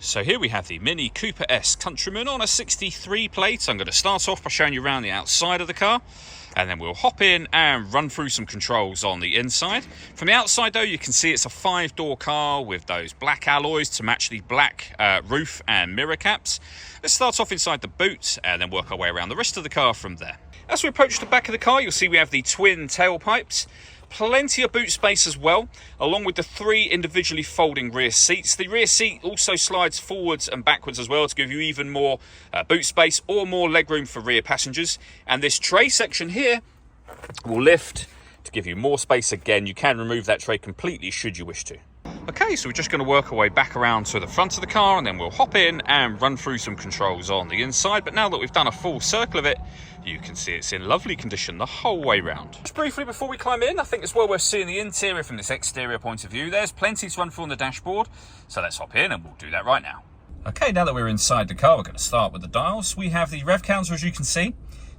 So here we have the Mini Cooper S Countryman on a 63 plate. I'm going to start off by showing you around the outside of the car, and then we'll hop in and run through some controls on the inside. From the outside though, you can see it's a 5-door car with those black alloys to match the black roof and mirror caps. Let's start off inside the boot and then work our way around the rest of the car from there. As we approach the back of the car, you'll see we have the twin tailpipes. Plenty of boot space as well, along with the 3 individually folding rear seats. The rear seat also slides forwards and backwards as well to give you even more boot space or more legroom for rear passengers. And this tray section here will lift to give you more space again. You can remove that tray completely should you wish to. Okay, so we're just going to work our way back around to the front of the car, and then we'll hop in and run through some controls on the inside. But now that we've done a full circle of it, you can see it's in lovely condition the whole way round. Just briefly before we climb in, I think it's well worth seeing the interior from this exterior point of view. There's plenty to run through on the dashboard, so let's hop in and we'll do that right now. Okay, now that we're inside the car, we're going to start with the dials. We have the rev counter, as you can see,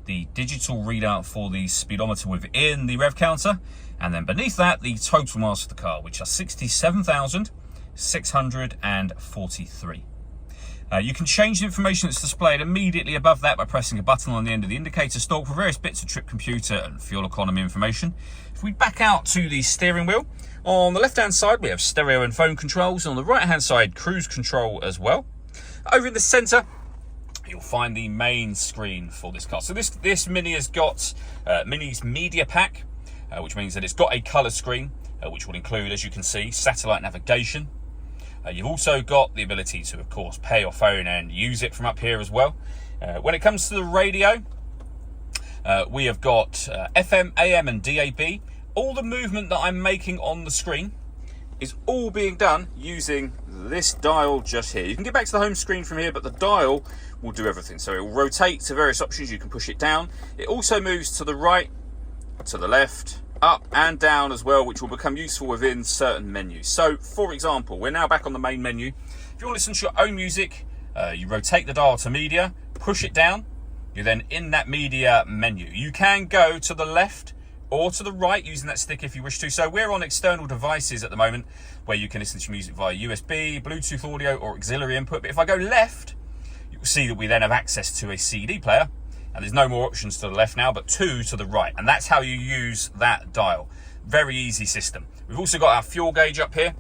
the digital readout for the speedometer within the rev counter, and then beneath that, the total miles for the car, which are 67,643. You can change the information that's displayed immediately above that by pressing a button on the end of the indicator stalk for various bits of trip computer and fuel economy information. If we back out to the steering wheel, on the left-hand side, we have stereo and phone controls. On the right-hand side, cruise control as well. Over in the center, you'll find the main screen for this car. So this Mini has got Mini's media pack, which means that it's got a color screen, which will include, as you can see, satellite navigation. You've also got the ability to, of course, pair your phone and use it from up here as well. When it comes to the radio, we have got FM, AM and DAB. All the movement that I'm making on the screen is all being done using this dial just here. You can get back to the home screen from here, but the dial will do everything. So it will rotate to various options. You can push it down. It also moves to the right, to the left, up and down as well, which will become useful within certain menus. So for example, we're now back on the main menu. If you want to listen to your own music, you rotate the dial to media, push it down, you're then in that media menu. You can go to the left or to the right using that stick if you wish to. So we're on external devices at the moment where you can listen to music via USB, Bluetooth audio or auxiliary input. But if I go left, you'll see that we then have access to a CD player. And there's no more options to the left now, but 2 to the right. And that's how you use that dial. Very easy system. We've also got our fuel gauge up here,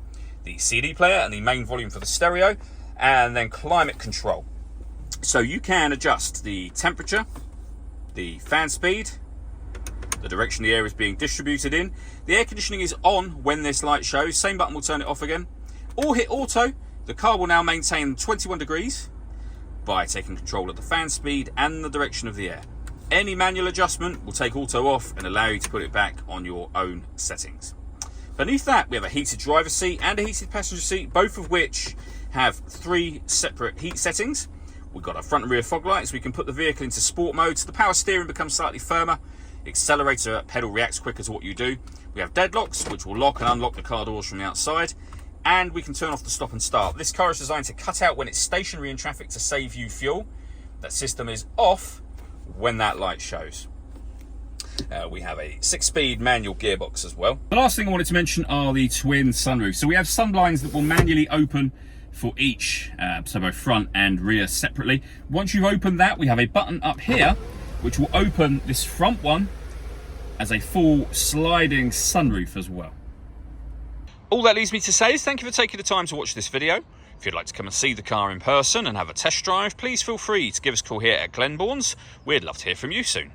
the CD player and the main volume for the stereo, and then climate control. So you can adjust the temperature, the fan speed, the direction the air is being distributed in. The air conditioning is on when this light shows. Same button will turn it off again. Or hit auto. The car will now maintain 21 degrees. By taking control of the fan speed and the direction of the air. Any manual adjustment will take auto off and allow you to put it back on your own settings. Beneath that, we have a heated driver's seat and a heated passenger seat, both of which have 3 separate heat settings. We've got our front and rear fog lights. We can put the vehicle into sport mode, so the power steering becomes slightly firmer. Accelerator pedal reacts quicker to what you do. We have deadlocks, which will lock and unlock the car doors from the outside. And we can turn off the stop and start. This car is designed to cut out when it's stationary in traffic to save you fuel. That system is off when that light shows. We have a 6-speed manual gearbox as well. The last thing I wanted to mention are the twin sunroofs. So we have sunblinds that will manually open for each, so both front and rear separately. Once you've opened that, we have a button up here which will open this front one as a full sliding sunroof as well. All that leaves me to say is thank you for taking the time to watch this video. If you'd like to come and see the car in person and have a test drive, please feel free to give us a call here at Glenbourne's. We'd love to hear from you soon.